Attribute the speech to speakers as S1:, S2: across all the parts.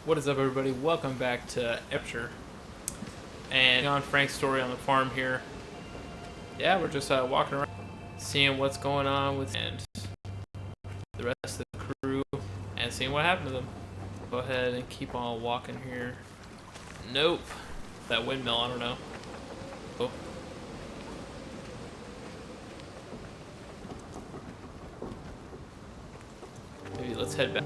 S1: What is up, everybody? Welcome back to Rapture. And on Frank's story on the farm here. Yeah, we're just walking around, seeing what's going on with and the rest of the crew, and seeing what happened to them. Go ahead and keep on walking here. Nope. That windmill, I don't know. Oh. Maybe let's head back.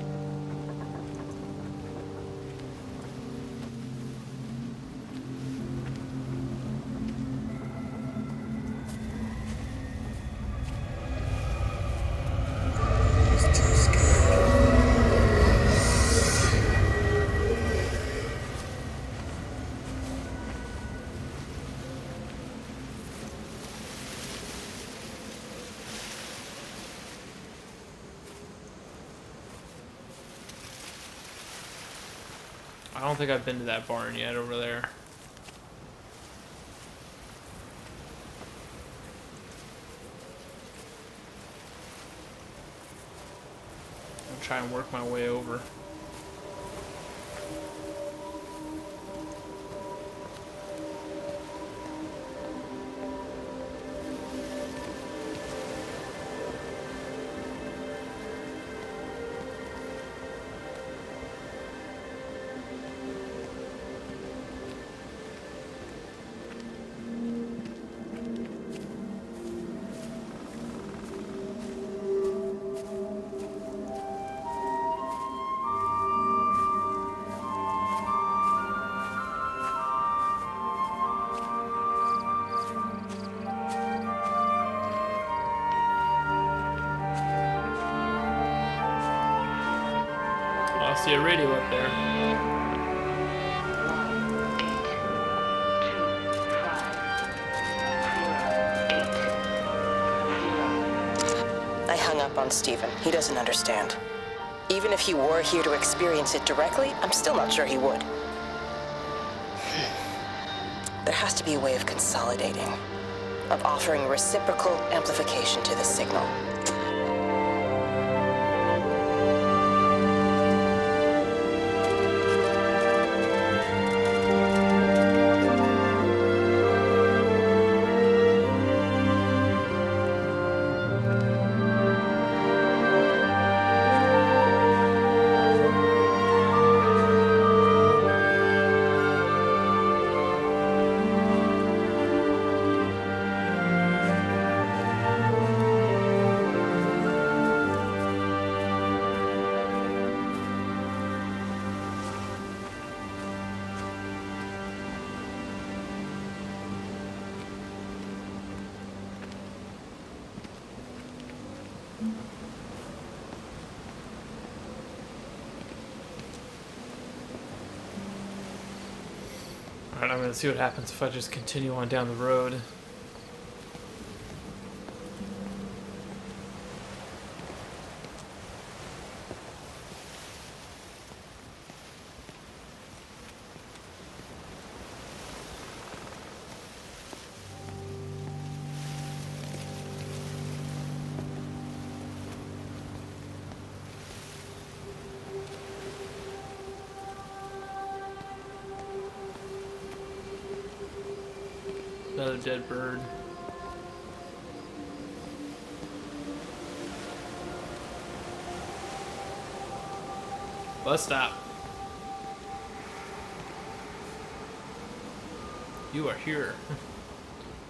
S1: I don't think I've been to that barn yet over there. I'll try and work my way over. I see a radio up there.
S2: I hung up on Steven. He doesn't understand. Even if he were here to experience it directly, I'm still not sure he would. There has to be a way of consolidating, of offering reciprocal amplification to the signal. Alright, I'm gonna see what happens if I just continue on down the road. Another dead bird. Bus stop. You are here.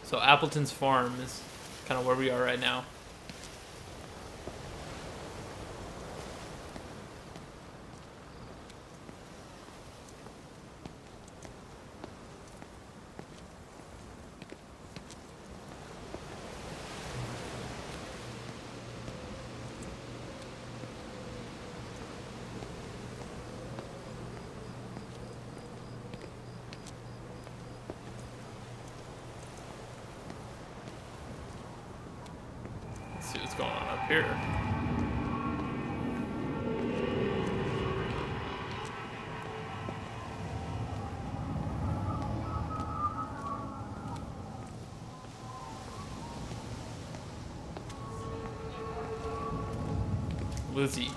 S2: So Appleton's farm is kind of where we are right now. See what's going on up here. Lizzie.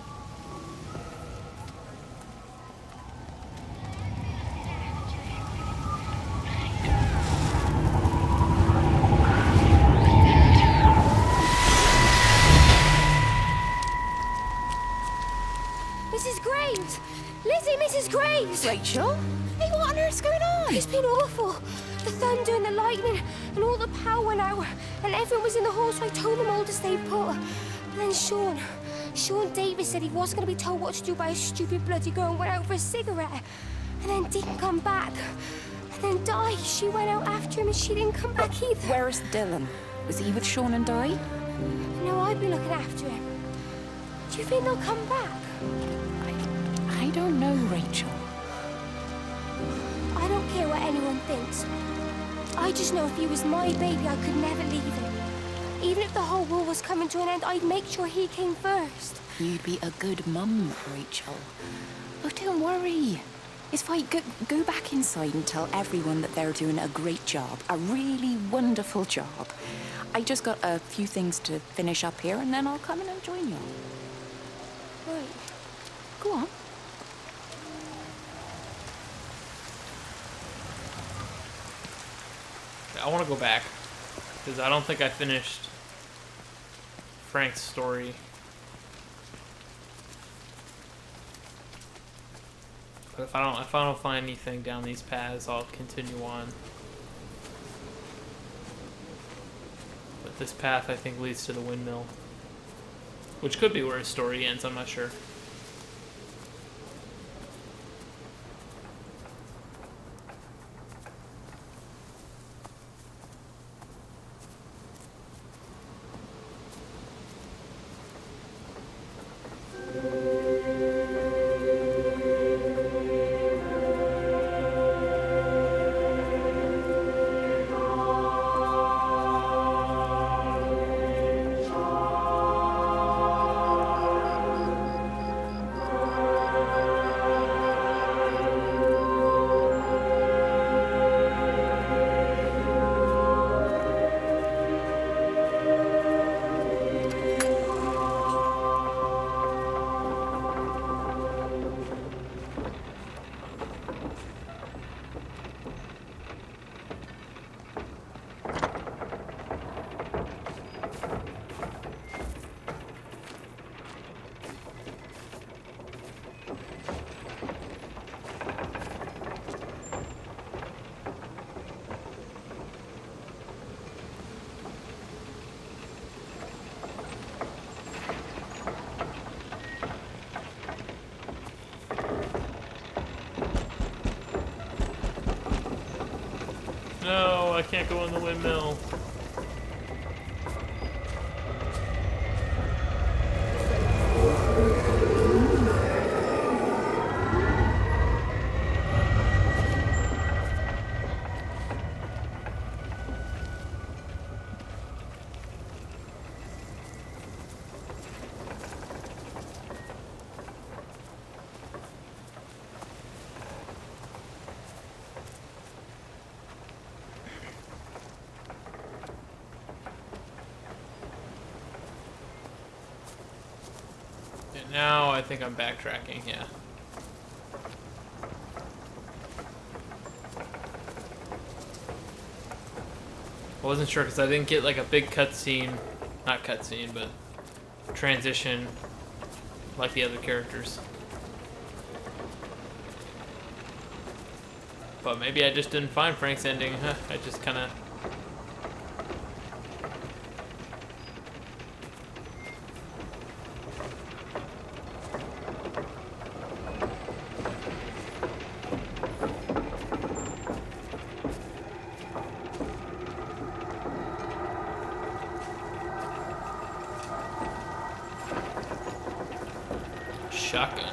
S3: Mrs. Graves! Lizzie, Mrs. Graves!
S4: Rachel? Hey, what on earth's going on?
S3: It's been awful. The thunder and the lightning and all the power went out and everyone was in the hall, so I told them all to stay put. But then Sean Davis said he wasn't going to be told what to do by a stupid bloody girl and went out for a cigarette. And then didn't come back. And then Di, she went out after him and she didn't come back either.
S4: Where's Dylan? Was he with Sean and Di?
S3: No, I've been looking after him. Do you think they'll come back?
S4: I don't know, Rachel.
S3: I don't care what anyone thinks. I just know if he was my baby, I could never leave him. Even if the whole world was coming to an end, I'd make sure he came first.
S4: You'd be a good mum, Rachel. Oh, don't worry. It's fine. Go back inside and tell everyone that they're doing a great job. A really wonderful job. I just got a few things to finish up here, and then I'll come in and join you.
S3: Right.
S4: Go on.
S1: I want to go back because I don't think I finished Frank's story. But if I don't find anything down these paths, I'll continue on. But this path, I think, leads to the windmill, which could be where his story ends. I'm not sure. No, I can't go in the windmill. Now I think I'm backtracking, yeah. I wasn't sure because I didn't get like a big cutscene, not cutscene, but transition like the other characters. But maybe I just didn't find Frank's ending, huh? I just kind of... Shotgun.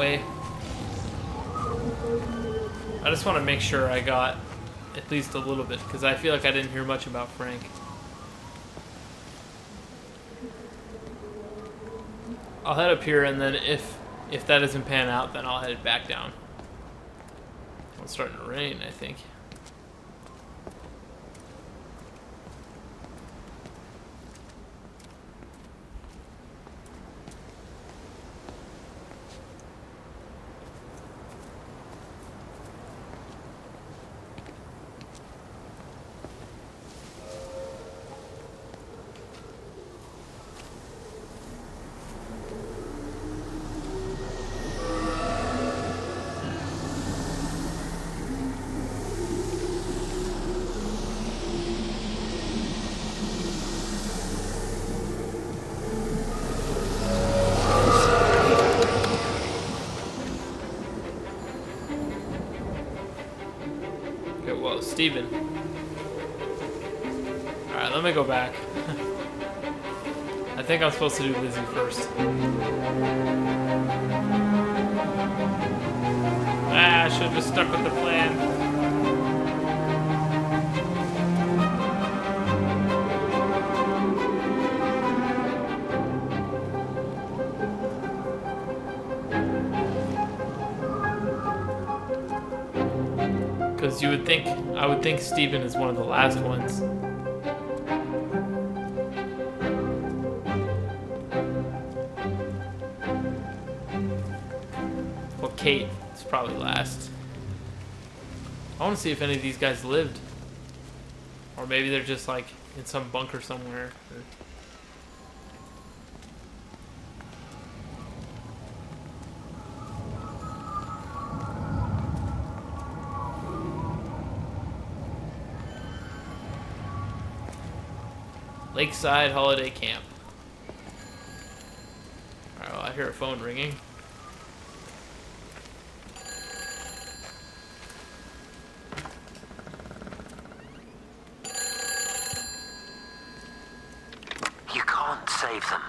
S1: way. I just want to make sure I got at least a little bit, because I feel like I didn't hear much about Frank. I'll head up here, and then if that doesn't pan out, then I'll head back down. It's starting to rain, I think. Steven. Alright, let me go back. I think I'm supposed to do Lizzie first. I should have just stuck with the plan. Because I would think Steven is one of the last ones. Well, Kate is probably last. I want to see if any of these guys lived. Or maybe they're just like in some bunker somewhere. Lakeside Holiday Camp. Alright, well, I hear a phone ringing.
S5: You can't save them.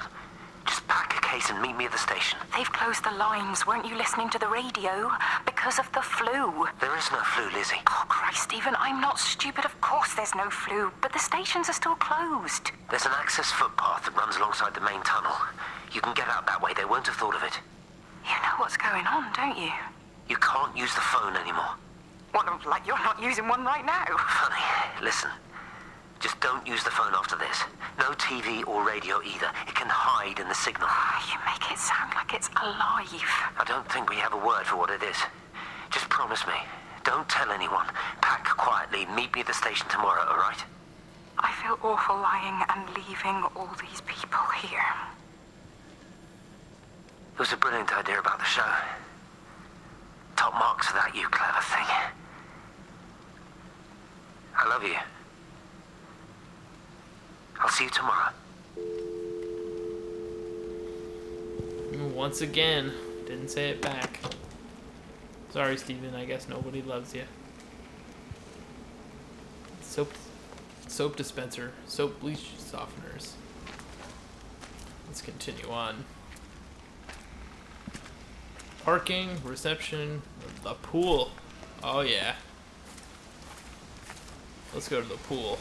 S5: Just pack a case and meet me at the station.
S4: They've closed the lines. Weren't you listening to the radio? Because of the flu.
S5: There is no flu, Lizzie.
S4: Oh, Christ, Stephen, I'm not stupid. Of course there's no flu, but the stations are still closed.
S5: There's an access footpath that runs alongside the main tunnel. You can get out that way. They won't have thought of it.
S4: You know what's going on, don't you?
S5: You can't use the phone anymore.
S4: What, like you're not using one right now?
S5: Funny. Listen. Just don't use the phone after this. No TV or radio either. It can hide in the signal.
S4: You make it sound like it's alive.
S5: I don't think we have a word for what it is. Just promise me. Don't tell anyone. Pack quietly. Meet me at the station tomorrow, all right?
S4: I feel awful lying and leaving all these people here.
S5: It was a brilliant idea about the show. Top marks for that, you clever thing. I love you. I'll see you tomorrow.
S1: Once again, didn't say it back. Sorry, Steven, I guess nobody loves you. Soap dispenser, soap bleach softeners. Let's continue on. Parking, reception, the pool. Oh yeah. Let's go to the pool.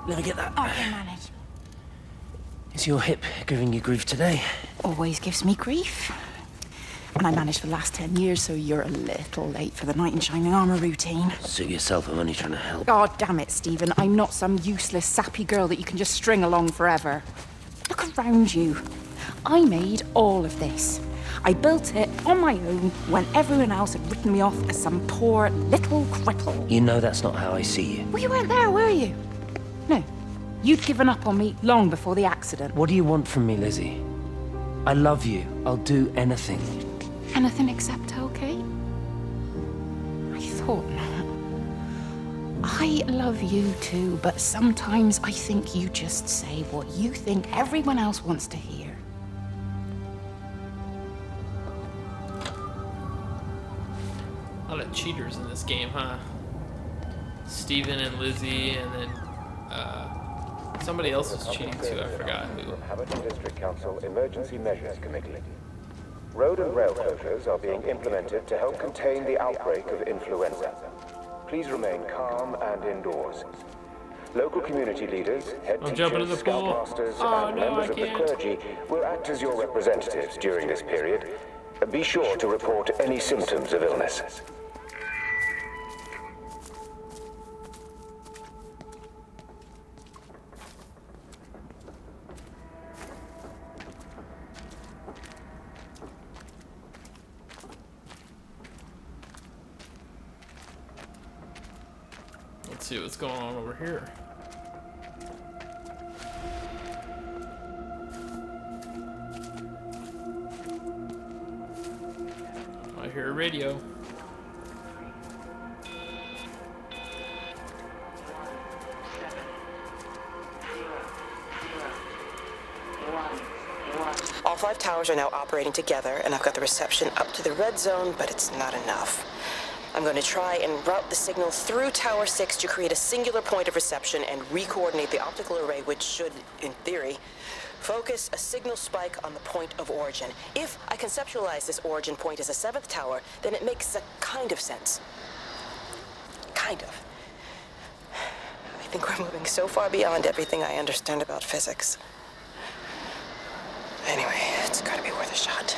S5: Let me get that.
S4: I can manage.
S5: Is your hip giving you grief today?
S4: Always gives me grief. And I managed for the last 10 years, so you're a little late for the knight in shining armor routine.
S5: Suit yourself, I'm only trying to help.
S4: God damn it, Stephen. I'm not some useless, sappy girl that you can just string along forever. Look around you. I made all of this. I built it on my own when everyone else had written me off as some poor little cripple.
S5: You know that's not how I see you.
S4: Well, you weren't there, were you? No. You'd given up on me long before the accident.
S6: What do you want from me, Lizzie? I love you. I'll do anything.
S4: Anything except tell Kate? I thought not. I love you too, but sometimes I think you just say what you think everyone else wants to hear.
S1: A lot of cheaters in this game, huh? Steven and Lizzie, and then somebody else is cheating too. I forgot who.
S7: Haverton District Council Emergency Measures Committee. Road and rail closures are being implemented to help contain the outbreak of influenza. Please remain calm and indoors. Local community leaders, head
S1: I'm jumping in
S7: teachers,
S1: the pool.
S7: scoutmasters,
S1: Oh,
S7: and
S1: no,
S7: members
S1: I
S7: of the
S1: can't.
S7: clergy will act as your representatives during this period. Be sure to report any symptoms of illness.
S1: Let's see what's going on over here. I hear a radio.
S2: All 5 towers are now operating together, and I've got the reception up to the red zone, but it's not enough. I'm going to try and route the signal through Tower 6 to create a singular point of reception and re-coordinate the optical array, which should, in theory, focus a signal spike on the point of origin. If I conceptualize this origin point as a 7th tower, then it makes a kind of sense. Kind of. I think we're moving so far beyond everything I understand about physics. Anyway, it's gotta be worth a shot.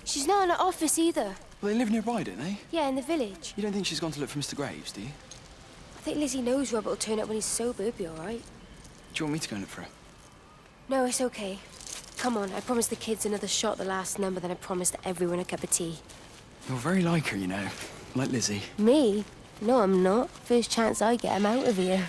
S3: She's not in her office either.
S8: Well, they live nearby, don't they?
S3: Yeah, in the village.
S8: You don't think she's gone to look for Mr. Graves, do you?
S3: I think Lizzie knows Robert will turn up when he's sober. He'll be all right.
S8: Do you want me to go and look for her?
S3: No, it's okay. Come on, I promised the kids another shot the last number, then I promised everyone a cup of tea.
S8: You're very like her, you know. Like Lizzie.
S3: Me? No, I'm not. First chance I get, I'm out of here.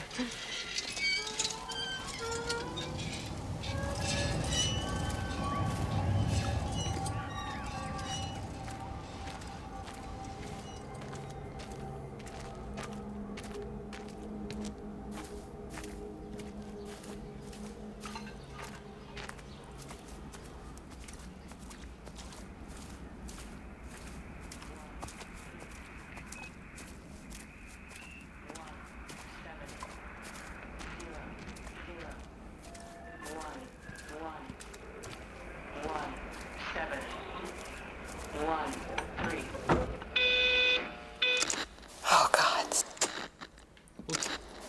S2: Oh, God.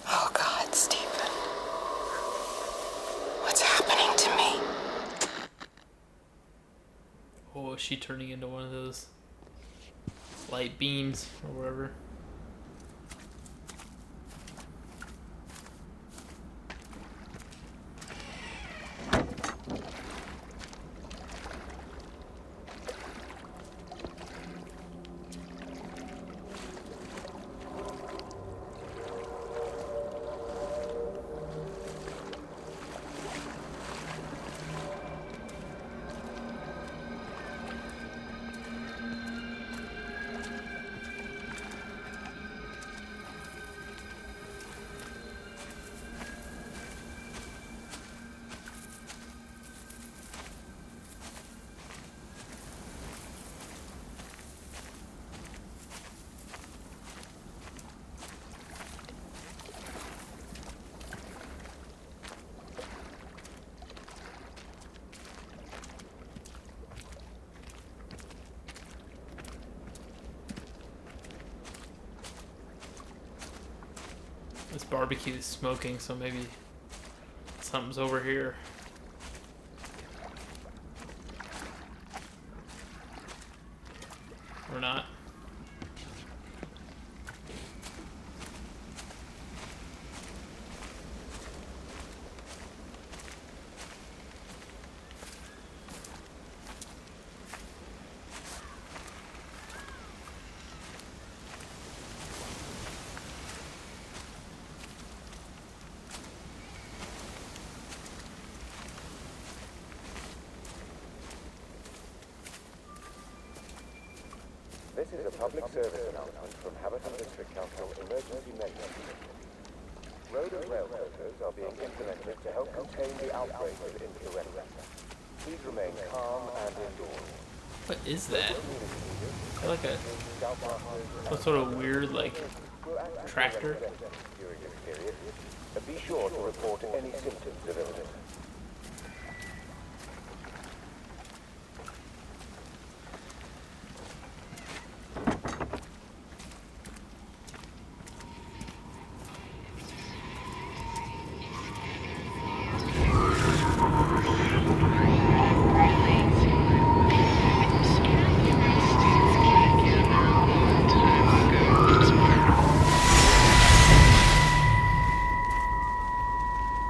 S2: Oh, God, Stephen. What's happening to me?
S1: Oh, is she turning into one of those light beams or whatever? This barbecue is smoking, so maybe something's over here.
S7: This is a public service announcement from Haverton District Council Emergency Measures Committee. Road and rail closures are being implemented to help contain the outbreak of influenza. Please remain calm and indoors.
S1: What is that? Like a some sort of weird like tractor.
S7: During this period, be sure to report any symptoms of illness.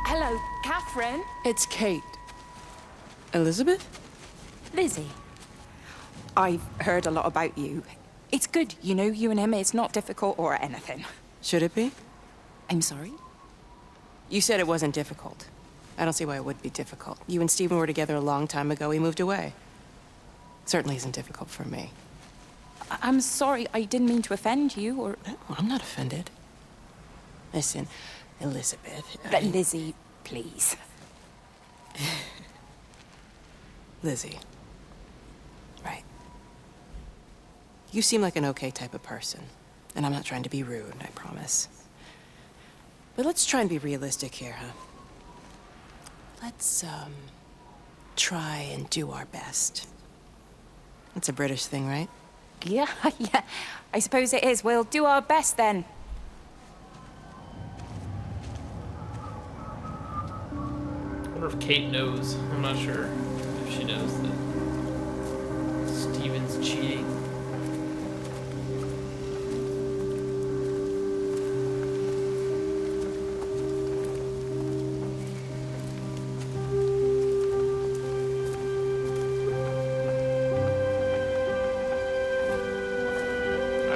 S4: Hello, Catherine.
S9: It's Kate. Elizabeth?
S4: Lizzie. I've heard a lot about you. It's good, you know, you and him. It's not difficult or anything.
S9: Should it be?
S4: I'm sorry?
S9: You said it wasn't difficult. I don't see why it would be difficult. You and Stephen were together a long time ago. He moved away. Certainly isn't difficult for me.
S4: I'm sorry, I didn't mean to offend you or...
S9: No, I'm not offended. Listen, Elizabeth...
S4: But Lizzie, please.
S9: Lizzie. Right. You seem like an okay type of person. And I'm not trying to be rude, I promise. But let's try and be realistic here, huh? Let's, try and do our best. That's a British thing, right?
S4: Yeah, yeah. I suppose it is. We'll do our best then.
S1: I wonder if Kate knows. I'm not sure if she knows that Steven's cheating.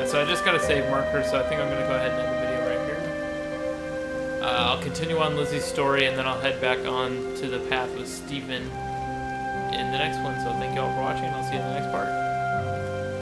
S1: So I just got a save marker, so I think I'm going to go ahead and end the video right here. I'll continue on Lizzie's story, and then I'll head back on to the path with Steven in the next one. So thank you all for watching, and I'll see you in the next part.